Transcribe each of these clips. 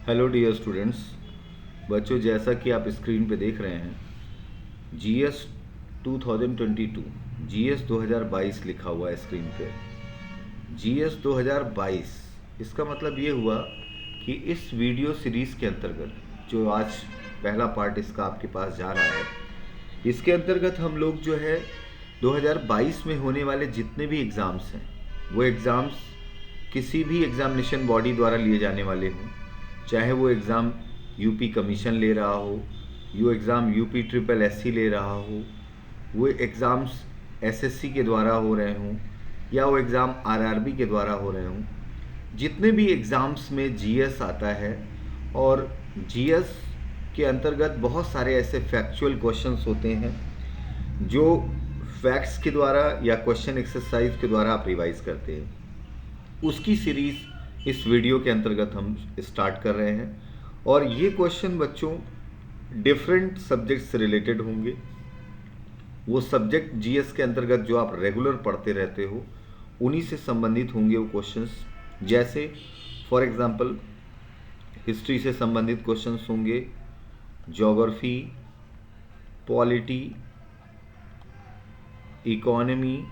Hello dear students. बच्चों, जैसा कि आप स्क्रीन पे देख रहे हैं, जीएस 2022, जीएस 2022 लिखा हुआ है स्क्रीन पे। जीएस 2022 इसका मतलब ये हुआ कि इस वीडियो सीरीज़ के अंतर्गत जो आज पहला पार्ट इसका आपके पास जा रहा है, इसके अंतर्गत हम लोग जो है 2022 में होने वाले जितने भी एग्ज़ाम्स हैं वो एग्ज़ाम्स किसी भी एग्ज़ामिनेशन बॉडी द्वारा लिए जाने वाले हों, चाहे वो एग्ज़ाम यूपी कमीशन ले रहा हो, वो एग्ज़ाम यूपी ट्रिपल एससी ले रहा हो, वो एग्ज़ाम्स एसएससी के द्वारा हो रहे हों या वो एग्ज़ाम आरआरबी के द्वारा हो रहे हों, जितने भी एग्ज़ाम्स में जीएस आता है और जीएस के अंतर्गत बहुत सारे ऐसे फैक्चुअल क्वेश्चंस होते हैं जो फैक्ट्स के द्वारा या क्वेश्चन एक्सरसाइज के द्वारा आप रिवाइज करते हैं, उसकी सीरीज़ इस वीडियो के अंतर्गत हम स्टार्ट कर रहे हैं। और ये क्वेश्चन बच्चों डिफरेंट सब्जेक्ट से रिलेटेड होंगे। वो सब्जेक्ट जीएस के अंतर्गत जो आप रेगुलर पढ़ते रहते हो उन्हीं से संबंधित होंगे वो क्वेश्चंस। जैसे फॉर एग्जांपल हिस्ट्री से संबंधित क्वेश्चंस होंगे, geography, polity, economy,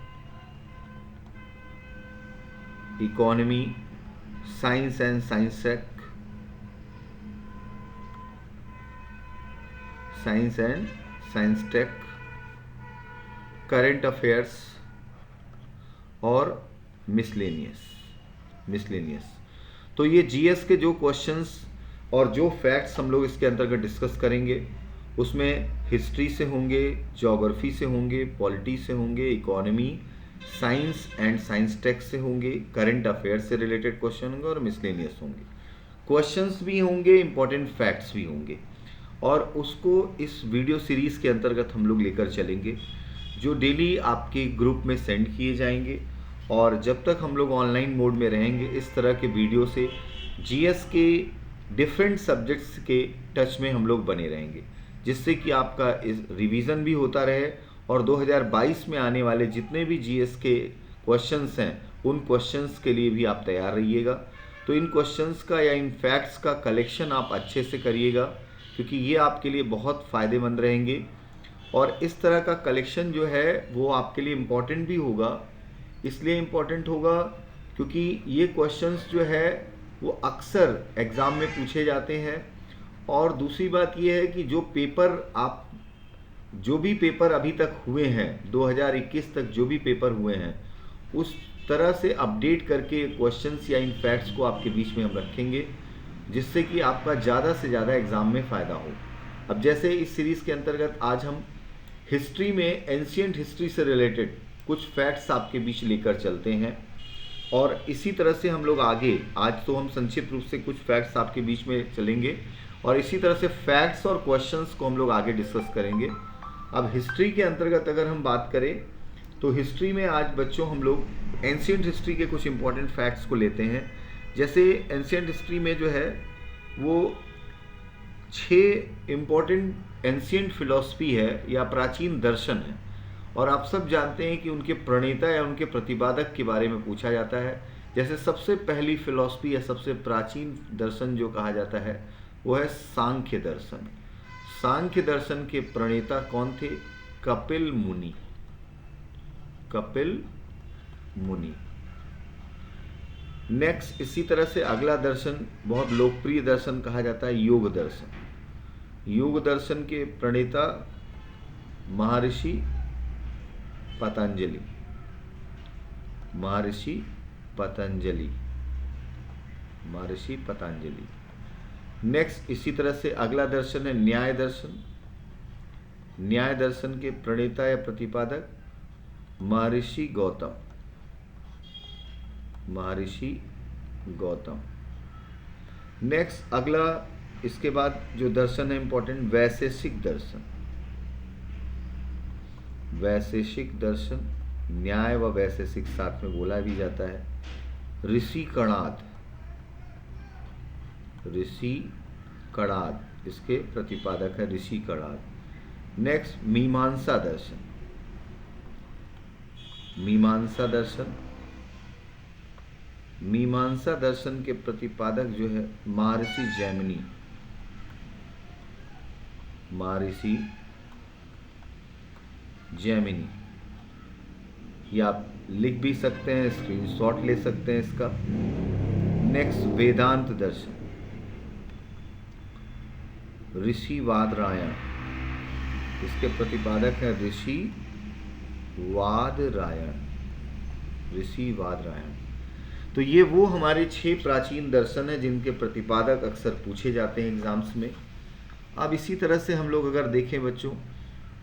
science and science tech, current affairs और मिसलेनियस। तो ये जीएस के जो क्वेश्चंस और जो फैक्ट्स हम लोग इसके अंतर्गत डिस्कस करेंगे उसमें हिस्ट्री से होंगे, ज्योग्राफी से होंगे, पॉलिटी से होंगे, economy, science and science tech से होंगे, करंट अफेयर्स से रिलेटेड क्वेश्चन होंगे और मिसलेनियस होंगे। क्वेश्चंस भी होंगे, इंपॉर्टेंट फैक्ट्स भी होंगे और उसको इस वीडियो सीरीज़ के अंतर्गत हम लोग लेकर चलेंगे जो डेली आपके ग्रुप में सेंड किए जाएंगे। और जब तक हम लोग ऑनलाइन मोड में रहेंगे इस तरह के वीडियो से जीएस के डिफरेंट सब्जेक्ट्स के टच में हम लोग बने रहेंगे, जिससे कि आपका इस रिवीजन भी होता रहे और 2022 में आने वाले जितने भी जीएस के क्वेश्चंस हैं उन क्वेश्चंस के लिए भी आप तैयार रहिएगा। तो इन क्वेश्चंस का या इन फैक्ट्स का कलेक्शन आप अच्छे से करिएगा क्योंकि ये आपके लिए बहुत फ़ायदेमंद रहेंगे। और इस तरह का कलेक्शन जो है वो आपके लिए इम्पॉर्टेंट भी होगा। इसलिए इम्पॉर्टेंट होगा क्योंकि ये क्वेश्चंस जो है वो अक्सर एग्ज़ाम में पूछे जाते हैं। और दूसरी बात ये है कि जो भी पेपर अभी तक हुए हैं 2021 तक जो भी पेपर हुए हैं उस तरह से अपडेट करके क्वेश्चंस या इन फैक्ट्स को आपके बीच में हम रखेंगे, जिससे कि आपका ज़्यादा से ज़्यादा एग्ज़ाम में फ़ायदा हो। अब जैसे इस सीरीज़ के अंतर्गत आज हम हिस्ट्री में एंशिएंट हिस्ट्री से रिलेटेड कुछ फैक्ट्स आपके बीच लेकर चलते हैं और इसी तरह से हम लोग आगे, आज तो हम संक्षिप्त रूप से कुछ फैक्ट्स आपके बीच में चलेंगे और इसी तरह से फैक्ट्स और क्वेश्चंस को हम लोग आगे डिस्कस करेंगे। अब हिस्ट्री के अंतर्गत अगर हम बात करें तो हिस्ट्री में आज बच्चों हम लोग एंशिएंट हिस्ट्री के कुछ इंपॉर्टेंट फैक्ट्स को लेते हैं। जैसे एंशिएंट हिस्ट्री में जो है वो 6 इम्पॉर्टेंट एंशिएंट फिलॉसफी है या प्राचीन दर्शन है और आप सब जानते हैं कि उनके प्रणेता या उनके प्रतिपादक के बारे में पूछा जाता है। जैसे सबसे पहली फिलॉसफी या सबसे प्राचीन दर्शन जो कहा जाता है वो है सांख्य दर्शन। सांख्य दर्शन के प्रणेता कौन थे? कपिल मुनि। नेक्स्ट, इसी तरह से अगला दर्शन बहुत लोकप्रिय दर्शन कहा जाता है योग दर्शन। योग दर्शन के प्रणेता महर्षि पतंजलि। नेक्स्ट, इसी तरह से अगला दर्शन है न्याय दर्शन। न्याय दर्शन के प्रणेता या प्रतिपादक महर्षि गौतम। नेक्स्ट, अगला इसके बाद जो दर्शन है इंपॉर्टेंट वैशेषिक दर्शन। न्याय व वैशेषिक साथ में बोला भी जाता है। ऋषि कणाद इसके प्रतिपादक है ऋषि कणाद। नेक्स्ट, मीमांसा दर्शन। मीमांसा दर्शन के प्रतिपादक जो है महर्षि जैमिनी, महर्षि जैमिनी। ये आप लिख भी सकते हैं, स्क्रीनशॉट ले सकते हैं इसका। नेक्स्ट वेदांत दर्शन, ऋषि वादरायण, इसके प्रतिपादक है ऋषि वादरायण, ऋषि वादरायण। तो ये वो हमारे 6 प्राचीन दर्शन हैं जिनके प्रतिपादक अक्सर पूछे जाते हैं एग्जाम्स में। अब इसी तरह से हम लोग अगर देखें बच्चों,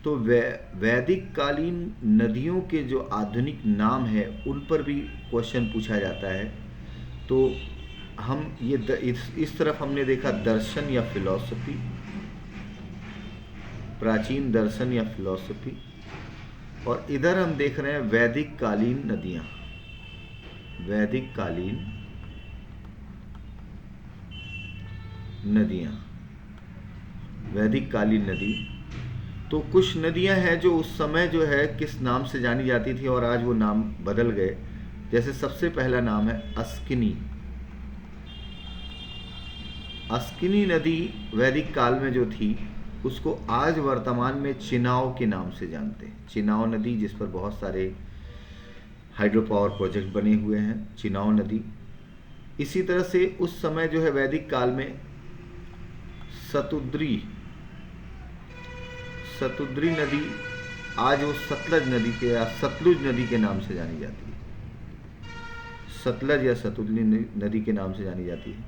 तो वैदिक कालीन नदियों के जो आधुनिक नाम है उन पर भी क्वेश्चन पूछा जाता है। तो हम ये इस तरफ हमने देखा दर्शन या फिलॉसफी, प्राचीन दर्शन या फिलॉसफी, और इधर हम देख रहे हैं वैदिक कालीन नदियाँ, वैदिक कालीन नदियाँ, वैदिक कालीन नदी। तो कुछ नदियां हैं जो उस समय जो है किस नाम से जानी जाती थी और आज वो नाम बदल गए। जैसे सबसे पहला नाम है अस्किनी। अस्किनी नदी वैदिक काल में जो थी उसको आज वर्तमान में चिनाव के नाम से जानते हैं। चिनाव नदी, जिस पर बहुत सारे हाइड्रो पावर प्रोजेक्ट बने हुए हैं, चिनाव नदी। इसी तरह से उस समय जो है वैदिक काल में सतुद्री नदी आज वो सतलज नदी के या सतलुज नदी के नाम से जानी जाती है, सतलज या सतुद्री नदी के नाम से जानी जाती है।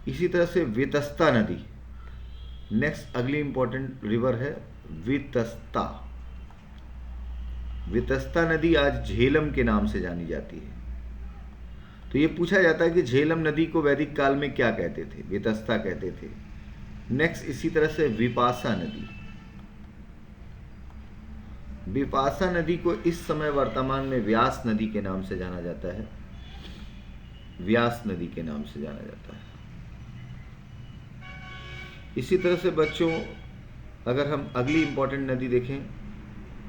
इसी तरह से वितस्ता नदी, नेक्स्ट अगली इंपॉर्टेंट रिवर है वितस्ता। वितस्ता नदी आज झेलम के नाम से जानी जाती है। तो ये पूछा जाता है कि झेलम नदी को वैदिक काल में क्या कहते थे? वितस्ता कहते थे। नेक्स्ट इसी तरह से विपासा नदी, विपासा नदी को इस समय वर्तमान में व्यास नदी के नाम से जाना जाता है, व्यास नदी के नाम से जाना जाता है। इसी तरह से बच्चों अगर हम अगली इंपॉर्टेंट नदी देखें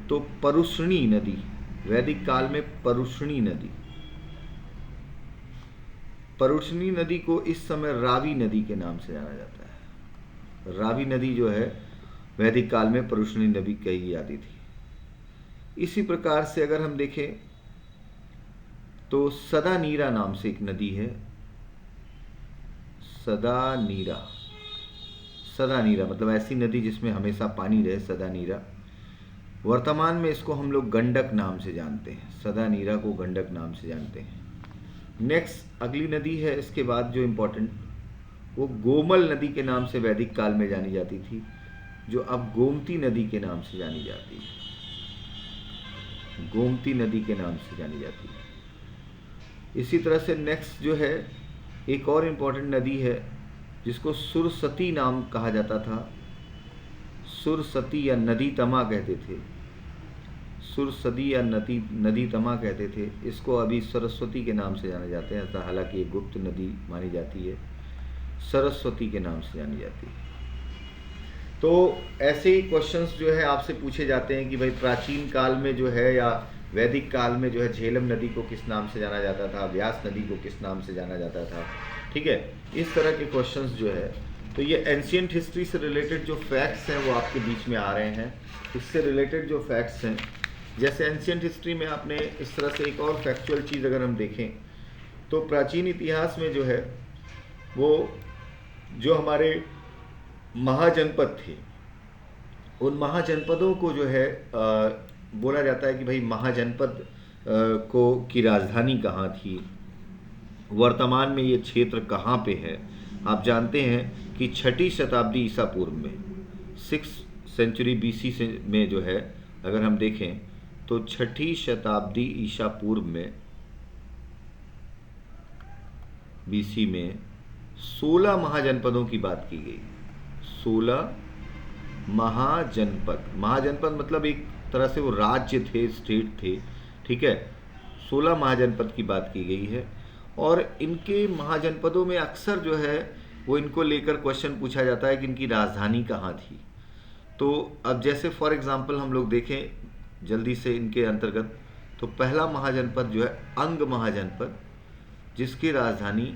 तो परुष्णी नदी, वैदिक काल में परुष्णी नदी, परुष्णी नदी को इस समय रावी नदी के नाम से जाना जाता है। रावी नदी जो है वैदिक काल में परुष्णी नदी कही जाती थी। इसी प्रकार से अगर हम देखें तो सदानीरा नाम से एक नदी है, सदानीरा, सदानीरा मतलब ऐसी नदी जिसमें हमेशा पानी रहे, सदानीरा। वर्तमान में इसको हम लोग गंडक नाम से जानते हैं, सदानीरा को गंडक नाम से जानते हैं। नेक्स्ट अगली नदी है इसके बाद जो इम्पोर्टेंट, वो गोमल नदी के नाम से वैदिक काल में जानी जाती थी, जो अब गोमती नदी के नाम से जानी जाती है, गोमती नदी के नाम से जानी जाती है। इसी तरह से नेक्स्ट जो है एक और इम्पोर्टेंट नदी है जिसको सुरसती नाम कहा जाता था, सुरसती या नदी तमा कहते थे, सुरसदी या नदी तमा कहते थे। इसको अभी सरस्वती के नाम से जाने जाते हैं, हालांकि ये गुप्त नदी मानी जाती है, सरस्वती के नाम से जानी जाती है। तो ऐसे ही क्वेश्चंस जो है आपसे पूछे जाते हैं कि भाई प्राचीन काल में जो है या वैदिक काल में जो है झेलम नदी को किस नाम से जाना जाता था, व्यास नदी को किस नाम से जाना जाता था, ठीक है। इस तरह के क्वेश्चंस जो है, तो ये एंशिएंट हिस्ट्री से रिलेटेड जो फैक्ट्स हैं वो आपके बीच में आ रहे हैं। इससे रिलेटेड जो फैक्ट्स हैं, जैसे एंशिएंट हिस्ट्री में आपने इस तरह से एक और फैक्चुअल चीज़ अगर हम देखें तो प्राचीन इतिहास में जो है वो जो हमारे महाजनपद थे, उन महाजनपदों को जो है बोला जाता है कि भाई महाजनपद को की राजधानी कहाँ थी, वर्तमान में ये क्षेत्र कहाँ पे है। आप जानते हैं कि 6ठी शताब्दी ईसा पूर्व में, 6th सेंचुरी BC से में जो है अगर हम देखें तो 6ठी शताब्दी ईसा पूर्व में BC में 16 महाजनपदों की बात की गई। 16 महाजनपद, महाजनपद मतलब एक तरह से वो राज्य थे, स्टेट थे, ठीक है। 16 महाजनपद की बात की गई है और इनके महाजनपदों में अक्सर जो है वो इनको लेकर क्वेश्चन पूछा जाता है कि इनकी राजधानी कहाँ थी। तो अब जैसे फॉर एग्जांपल हम लोग देखें जल्दी से इनके अंतर्गत, तो पहला महाजनपद जो है अंग महाजनपद, जिसकी राजधानी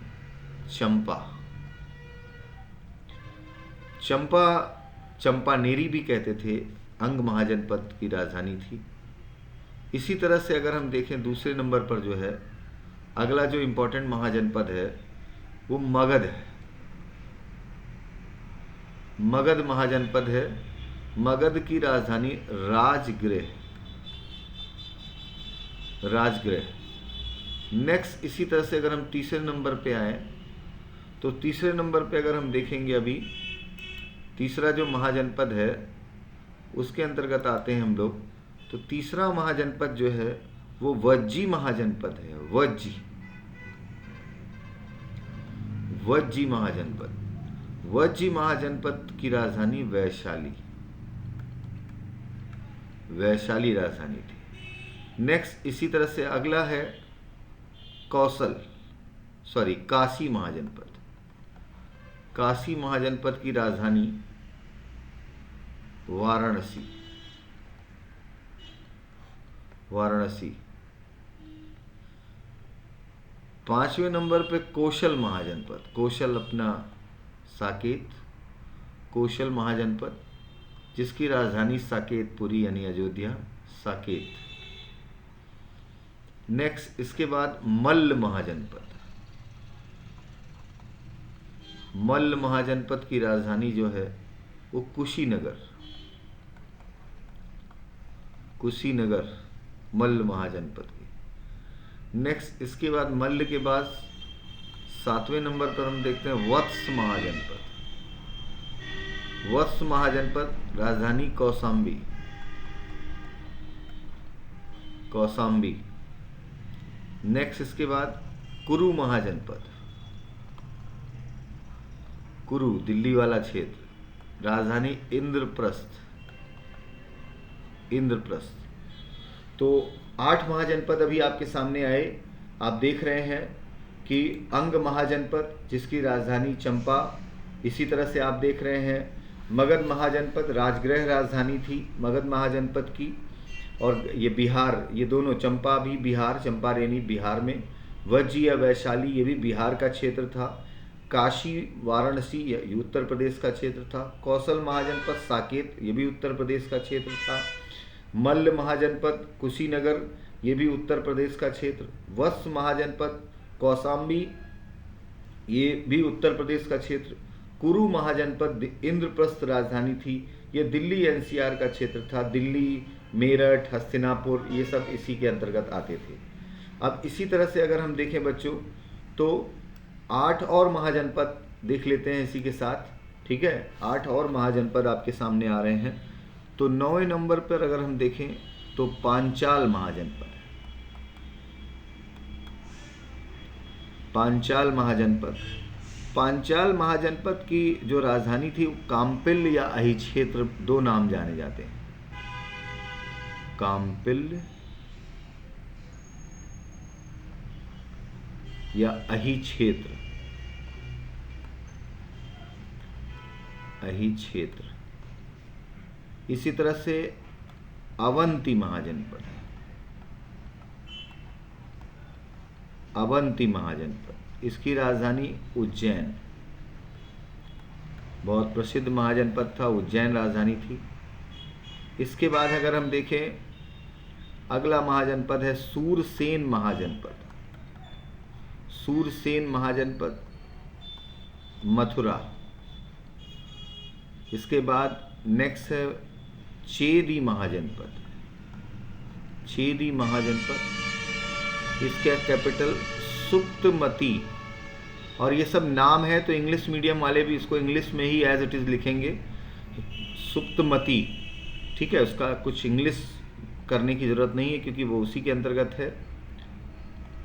चंपानेरी भी कहते थे, अंग महाजनपद की राजधानी थी। इसी तरह से अगर हम देखें दूसरे नंबर पर जो है अगला जो इम्पोर्टेंट महाजनपद है वो मगध है। मगध महाजनपद है। मगध की राजधानी राजगृह। नेक्स्ट इसी तरह से अगर हम तीसरे नंबर पे आए तो तीसरे नंबर पे अगर हम देखेंगे अभी तीसरा जो महाजनपद है उसके अंतर्गत आते हैं हम लोग। तो तीसरा महाजनपद जो है वो वज्जी महाजनपद है। वज्जी महाजनपद की राजधानी वैशाली राजधानी थी। नेक्स्ट इसी तरह से अगला है काशी महाजनपद की राजधानी वाराणसी। पांचवें नंबर पे कौशल महाजनपद जिसकी राजधानी साकेतपुरी यानी अयोध्या साकेत। नेक्स्ट इसके बाद मल्ल महाजनपद की राजधानी जो है वो कुशीनगर मल्ल महाजनपद की। नेक्स्ट इसके बाद मल्ल के बाद सातवें नंबर पर हम देखते हैं वत्स महाजनपद राजधानी कौसाम्बी। नेक्स्ट इसके बाद कुरु महाजनपद, दिल्ली वाला क्षेत्र, राजधानी इंद्रप्रस्थ। तो 8 महाजनपद अभी आपके सामने आए। आप देख रहे हैं कि अंग महाजनपद जिसकी राजधानी चंपा, इसी तरह से आप देख रहे हैं मगध महाजनपद राजगृह राजधानी थी मगध महाजनपद की। और ये बिहार, ये दोनों चंपा भी बिहार, चंपारेनी बिहार में, वज्जी या वैशाली ये भी बिहार का क्षेत्र था। काशी वाराणसी ये उत्तर प्रदेश का क्षेत्र था। कौशल महाजनपद साकेत ये भी उत्तर प्रदेश का क्षेत्र था। मल्ल महाजनपद कुशीनगर ये भी उत्तर प्रदेश का क्षेत्र। वत्स महाजनपद कौसाम्बी ये भी उत्तर प्रदेश का क्षेत्र। कुरु महाजनपद इंद्रप्रस्थ राजधानी थी, ये दिल्ली एनसीआर का क्षेत्र था। दिल्ली, मेरठ, हस्तिनापुर ये सब इसी के अंतर्गत आते थे। अब इसी तरह से अगर हम देखें बच्चों तो 8 और महाजनपद देख लेते हैं इसी के साथ, ठीक है। 8 और महाजनपद आपके सामने आ रहे हैं। तो 9वें नंबर पर अगर हम देखें तो पांचाल महाजनपद की जो राजधानी थी वो काम्पिल या अहि क्षेत्र, 2 नाम जाने जाते हैं, काम्पिल या अहि क्षेत्र। इसी तरह से अवंती महाजनपद इसकी राजधानी उज्जैन, बहुत प्रसिद्ध महाजनपद था, उज्जैन राजधानी थी। इसके बाद अगर हम देखें अगला महाजनपद है सूरसेन महाजनपद मथुरा। इसके बाद नेक्स्ट है चेदी महाजनपद, इसका कैपिटल सुप्तमती। और ये सब नाम है तो इंग्लिश मीडियम वाले भी इसको इंग्लिश में ही एज इट इज़ लिखेंगे, सुप्तमती, ठीक है। उसका कुछ इंग्लिश करने की ज़रूरत नहीं है क्योंकि वो उसी के अंतर्गत है।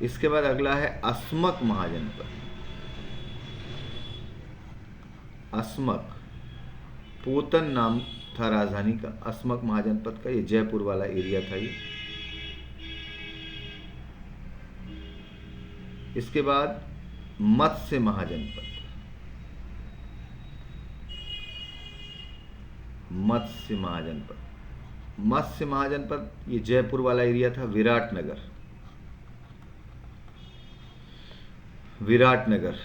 इसके बाद अगला है अस्मक महाजनपद। पोतन नाम था राजधानी का अस्मक महाजनपद का, ये जयपुर वाला एरिया था ये। इसके बाद मत्स्य महाजनपद ये जयपुर वाला एरिया था, विराटनगर। विराटनगर।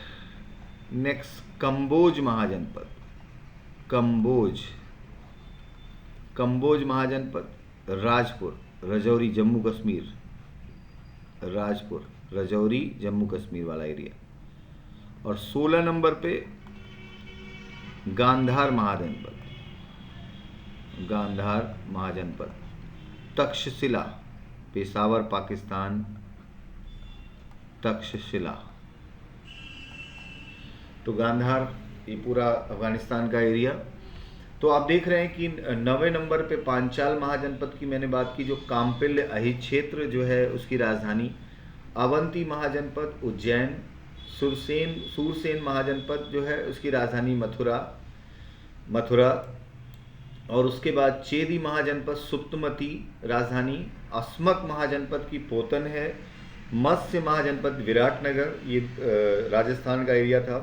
नेक्स्ट कंबोज महाजनपद, कंबोज महाजनपद, राजपुर, रजौरी जम्मू कश्मीर, राजपुर रजौरी जम्मू कश्मीर वाला एरिया। और 16 नंबर पे गांधार महाजनपद, तक्षशिला, पेशावर पाकिस्तान, तक्षशिला। तो गांधार ये पूरा अफगानिस्तान का एरिया। तो आप देख रहे हैं कि 9वें नंबर पे पांचाल महाजनपद की मैंने बात की, जो काम्पिल्य अहित क्षेत्र जो है उसकी राजधानी। अवंती महाजनपद उज्जैन। सूरसेन महाजनपद जो है उसकी राजधानी मथुरा। और उसके बाद चेदी महाजनपद सुप्तमती राजधानी। अस्मक महाजनपद की पोतन है। मत्स्य महाजनपद विराटनगर, ये राजस्थान का एरिया था।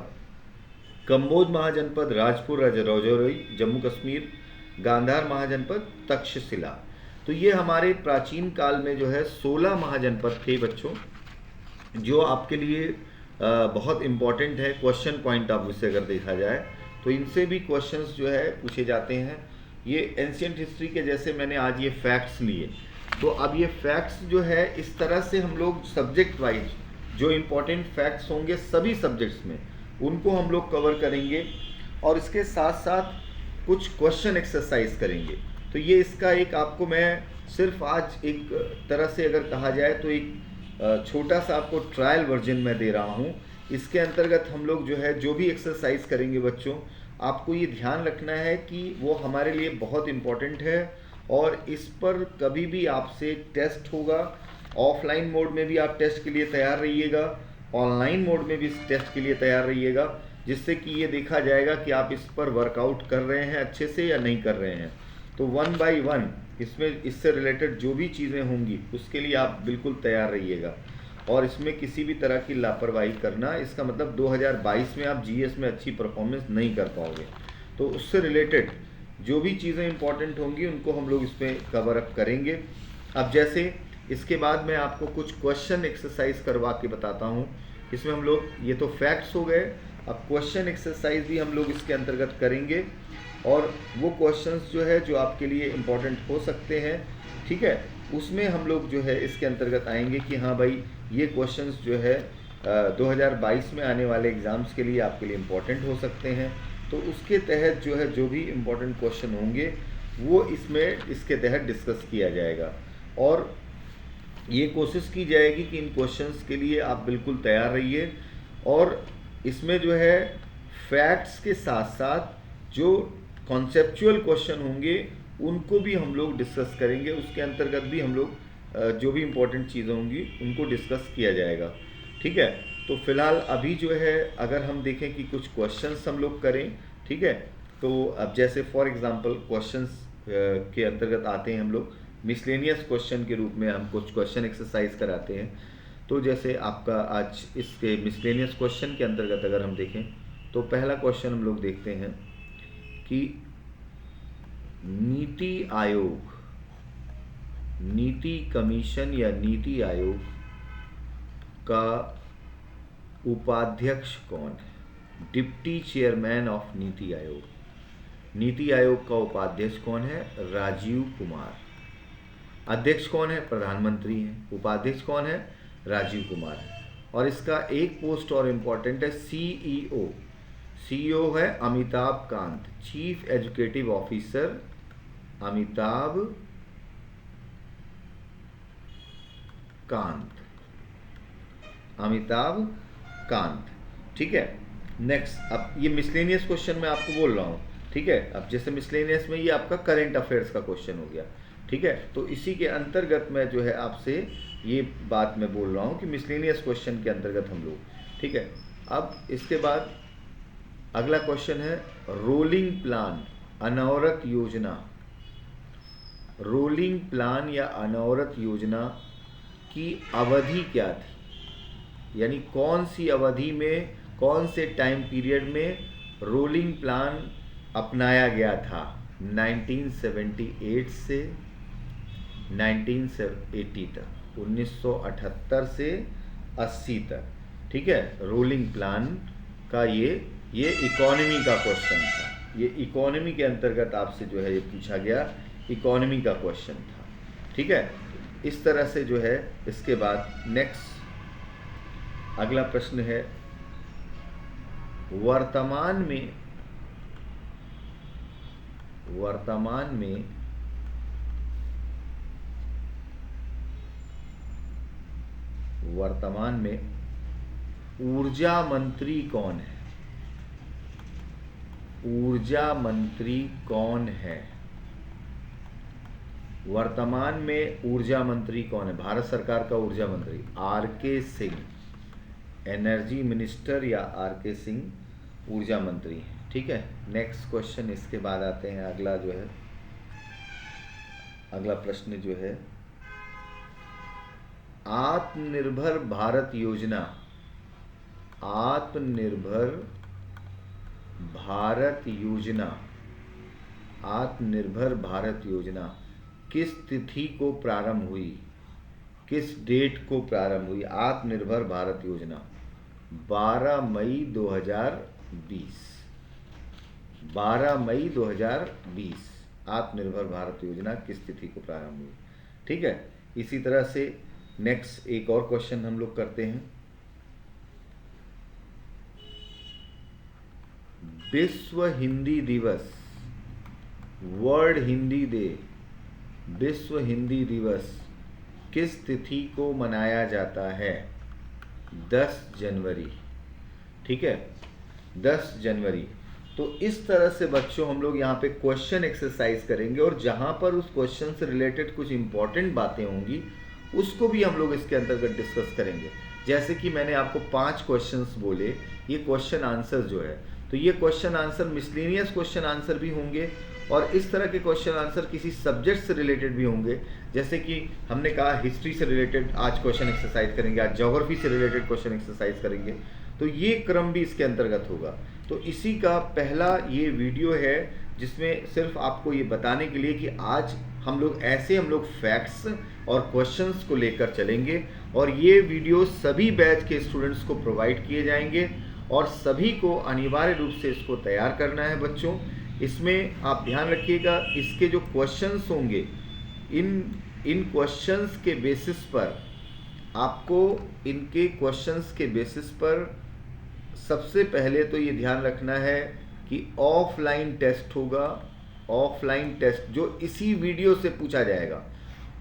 कंबोज महाजनपद राजपुर रजौरी जम्मू कश्मीर। गांधार महाजनपद तक्षशिला। तो ये हमारे प्राचीन काल में जो है 16 महाजनपद थे बच्चों, जो आपके लिए बहुत इम्पॉर्टेंट है क्वेश्चन पॉइंट ऑफ व्यू से अगर देखा जाए तो इनसे भी क्वेश्चंस जो है पूछे जाते हैं। ये एंशिएंट हिस्ट्री के जैसे मैंने आज ये फैक्ट्स लिए, तो अब ये फैक्ट्स जो है इस तरह से हम लोग सब्जेक्ट वाइज जो इम्पोर्टेंट फैक्ट्स होंगे सभी सब्जेक्ट्स में उनको हम लोग कवर करेंगे और इसके साथ साथ कुछ क्वेश्चन एक्सरसाइज करेंगे। तो ये इसका एक आपको मैं सिर्फ आज एक तरह से अगर कहा जाए तो एक छोटा सा आपको ट्रायल वर्जन में दे रहा हूँ। इसके अंतर्गत हम लोग जो है जो भी एक्सरसाइज करेंगे बच्चों, आपको ये ध्यान रखना है कि वो हमारे लिए बहुत इम्पोर्टेंट है और इस पर कभी भी आपसे टेस्ट होगा। ऑफलाइन मोड में भी आप टेस्ट के लिए तैयार रहिएगा, ऑनलाइन मोड में भी इस टेस्ट के लिए तैयार रहिएगा, जिससे कि ये देखा जाएगा कि आप इस पर वर्कआउट कर रहे हैं अच्छे से या नहीं कर रहे हैं। तो 1 बाय 1 इसमें इससे रिलेटेड जो भी चीज़ें होंगी उसके लिए आप बिल्कुल तैयार रहिएगा और इसमें किसी भी तरह की लापरवाही करना, इसका मतलब 2022 में आप जीएस में अच्छी परफॉर्मेंस नहीं कर पाओगे। तो उससे रिलेटेड जो भी चीज़ें इंपॉर्टेंट होंगी उनको हम लोग इसमें कवर अप करेंगे। अब जैसे इसके बाद मैं आपको कुछ क्वेश्चन एक्सरसाइज करवा के बताता हूँ। इसमें हम लोग, ये तो फैक्ट्स हो गए, अब क्वेश्चन एक्सरसाइज भी हम लोग इसके अंतर्गत करेंगे और वो क्वेश्चंस जो है जो आपके लिए इम्पोर्टेंट हो सकते हैं, ठीक है, उसमें हम लोग जो है इसके अंतर्गत आएंगे कि हाँ भाई ये क्वेश्चंस जो है 2022 में आने वाले एग्ज़ाम्स के लिए आपके लिए इम्पोर्टेंट हो सकते हैं। तो उसके तहत जो है जो भी इम्पोर्टेंट क्वेश्चन होंगे वो इसके तहत डिस्कस किया जाएगा और ये कोशिश की जाएगी कि इन क्वेश्चंस के लिए आप बिल्कुल तैयार रहिए और इसमें जो है फैक्ट्स के साथ साथ जो कॉन्सेप्चुअल क्वेश्चन होंगे उनको भी हम लोग डिस्कस करेंगे। उसके अंतर्गत भी हम लोग जो भी इम्पोर्टेंट चीज़ें होंगी उनको डिस्कस किया जाएगा, ठीक है। तो फिलहाल अभी जो है अगर हम देखें कि कुछ क्वेश्चंस हम लोग करें, ठीक है, तो अब जैसे फॉर एग्जांपल क्वेश्चंस के अंतर्गत आते हैं हम लोग मिसलेनियस क्वेश्चन के रूप में हम कुछ क्वेश्चन एक्सरसाइज कराते हैं। तो जैसे आपका आज इसके मिसलेनियस क्वेश्चन के अंतर्गत अगर हम देखें तो पहला क्वेश्चन हम लोग देखते हैं कि नीति आयोग, नीति कमीशन या नीति आयोग का उपाध्यक्ष कौन है? Deputy chairman of NITI Aayog. NITI Aayog का उपाध्यक्ष कौन है? राजीव कुमार। अध्यक्ष कौन है? प्रधानमंत्री हैं। उपाध्यक्ष कौन है? राजीव कुमार है। और इसका एक पोस्ट और इम्पोर्टेंट है, सीईओ। सीईओ है Amitabh Kant, chief educative officer Amitabh Kant, ठीक है। नेक्स्ट, अब ये मिसलेनियस क्वेश्चन मैं आपको बोल रहा हूँ, ठीक है। अब जैसे मिसलेनियस में ये आपका करंट अफेयर्स का क्वेश्चन हो गया, ठीक है। तो इसी के अंतर्गत मैं जो है आपसे ये बात मैं बोल रहा हूँ कि मिसलेनियस क्वेश्चन के अंतर्गत हम लोग, ठीक है। अब इसके बाद अगला क्वेश्चन है रोलिंग प्लान अनवरत योजना। रोलिंग प्लान या अनवरत योजना की अवधि क्या थी, यानी कौन सी अवधि में, कौन से टाइम पीरियड में रोलिंग प्लान अपनाया गया था? 1978 से 1980 तक, 1978 से 80 तक। ठीक है, रोलिंग प्लान का ये इकोनॉमी का क्वेश्चन था। ये इकोनॉमी के अंतर्गत आपसे जो है ये पूछा गया, इकोनॉमी का क्वेश्चन था। ठीक है, इस तरह से जो है इसके बाद नेक्स्ट अगला प्रश्न है, वर्तमान में ऊर्जा मंत्री कौन है? ऊर्जा मंत्री कौन है? वर्तमान में ऊर्जा मंत्री कौन है? भारत सरकार का ऊर्जा मंत्री आर.के. सिंह, एनर्जी मिनिस्टर या आर.के. सिंह ऊर्जा मंत्री है। ठीक है, नेक्स्ट क्वेश्चन इसके बाद आते हैं। अगला जो है, अगला प्रश्न जो है, आत्मनिर्भर भारत योजना, आत्मनिर्भर भारत योजना, आत्मनिर्भर भारत योजना किस तिथि को प्रारंभ हुई? किस डेट को प्रारंभ हुई? आत्मनिर्भर भारत योजना 12 मई 2020, 12 मई 2020 आत्मनिर्भर भारत योजना किस तिथि को प्रारंभ हुई? ठीक है, इसी तरह से नेक्स्ट एक और क्वेश्चन हम लोग करते हैं। विश्व हिंदी दिवस, वर्ल्ड हिंदी डे, विश्व हिंदी दिवस किस तिथि को मनाया जाता है? 10 जनवरी। ठीक है, 10 जनवरी। तो इस तरह से बच्चों हम लोग यहाँ पे क्वेश्चन एक्सरसाइज करेंगे, और जहाँ पर उस क्वेश्चन से रिलेटेड कुछ इंपॉर्टेंट बातें होंगी उसको भी हम लोग इसके अंतर्गत डिस्कस करेंगे। जैसे कि मैंने आपको 5 क्वेश्चंस बोले, ये क्वेश्चन आंसर जो है, तो ये question answer miscellaneous question answer भी होंगे, और इस तरह के क्वेश्चन आंसर किसी सब्जेक्ट से रिलेटेड भी होंगे। जैसे कि हमने कहा हिस्ट्री से रिलेटेड आज क्वेश्चन एक्सरसाइज करेंगे, आज ज्योग्राफी से रिलेटेड क्वेश्चन एक्सरसाइज करेंगे, तो ये क्रम भी इसके अंतर्गत होगा। तो इसी का पहला ये वीडियो है जिसमें सिर्फ आपको ये बताने के लिए कि आज हम लोग फैक्ट्स और क्वेश्चंस को लेकर चलेंगे, और ये वीडियो सभी बैच के स्टूडेंट्स को प्रोवाइड किए जाएंगे, और सभी को अनिवार्य रूप से इसको तैयार करना है बच्चों। इसमें आप ध्यान रखिएगा, इसके जो क्वेश्चंस होंगे, इन क्वेश्चंस के बेसिस पर आपको, इनके क्वेश्चंस के बेसिस पर सबसे पहले तो ये ध्यान रखना है कि ऑफलाइन टेस्ट होगा, ऑफलाइन टेस्ट जो इसी वीडियो से पूछा जाएगा,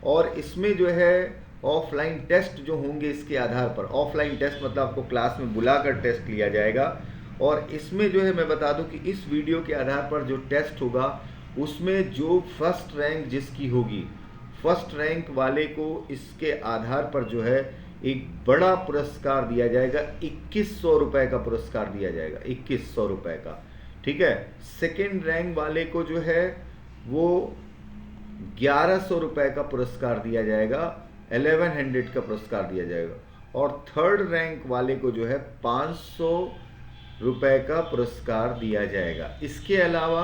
और इसमें जो है ऑफलाइन टेस्ट जो होंगे इसके आधार पर, ऑफलाइन टेस्ट मतलब आपको क्लास में बुलाकर टेस्ट लिया जाएगा, और इसमें जो है मैं बता दूं कि इस वीडियो के आधार पर जो टेस्ट होगा उसमें जो फर्स्ट रैंक जिसकी होगी, फर्स्ट रैंक वाले को इसके आधार पर जो है एक बड़ा पुरस्कार दिया जाएगा, 2100 रुपये का पुरस्कार दिया जाएगा, 2100 रुपये का। ठीक है, सेकेंड रैंक वाले को जो है वो 1100 रुपये का पुरस्कार दिया जाएगा, 1100 का पुरस्कार दिया जाएगा, और थर्ड रैंक वाले को जो है 500 रुपये का पुरस्कार दिया जाएगा। इसके अलावा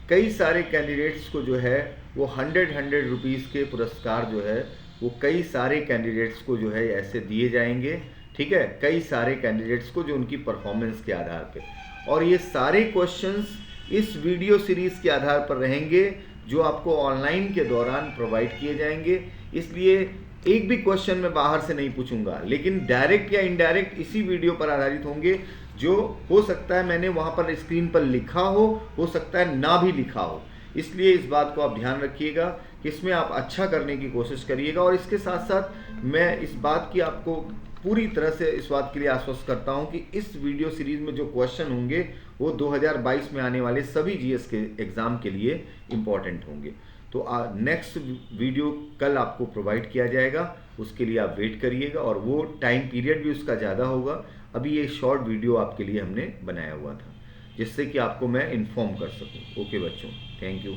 कई सारे कैंडिडेट्स को जो है वो 100 रुपीज़ के पुरस्कार जो है वो कई सारे कैंडिडेट्स को जो है ऐसे दिए जाएंगे। ठीक है, कई सारे कैंडिडेट्स को जो उनकी परफॉर्मेंस के आधार पे, और ये सारे क्वेश्चंस इस वीडियो सीरीज़ के आधार पर रहेंगे जो आपको ऑनलाइन के दौरान प्रोवाइड किए जाएंगे। इसलिए एक भी क्वेश्चन मैं बाहर से नहीं पूछूंगा, लेकिन डायरेक्ट या इनडायरेक्ट इसी वीडियो पर आधारित होंगे। जो हो सकता है मैंने वहाँ पर स्क्रीन पर लिखा हो सकता है ना भी लिखा हो, इसलिए इस बात को आप ध्यान रखिएगा कि इसमें आप अच्छा करने की कोशिश करिएगा। और इसके साथ साथ मैं इस बात की आपको पूरी तरह से इस बात के लिए आश्वस्त करता हूं कि इस वीडियो सीरीज में जो क्वेश्चन होंगे वो 2022 में आने वाले सभी जीएस के एग्ज़ाम के लिए इम्पॉर्टेंट होंगे। तो नेक्स्ट वीडियो कल आपको प्रोवाइड किया जाएगा, उसके लिए आप वेट करिएगा, और वो टाइम पीरियड भी उसका ज़्यादा होगा। अभी ये शॉर्ट वीडियो आपके लिए हमने बनाया हुआ था जिससे कि आपको मैं इन्फॉर्म कर सकूं। ओके बच्चों, थैंक यू।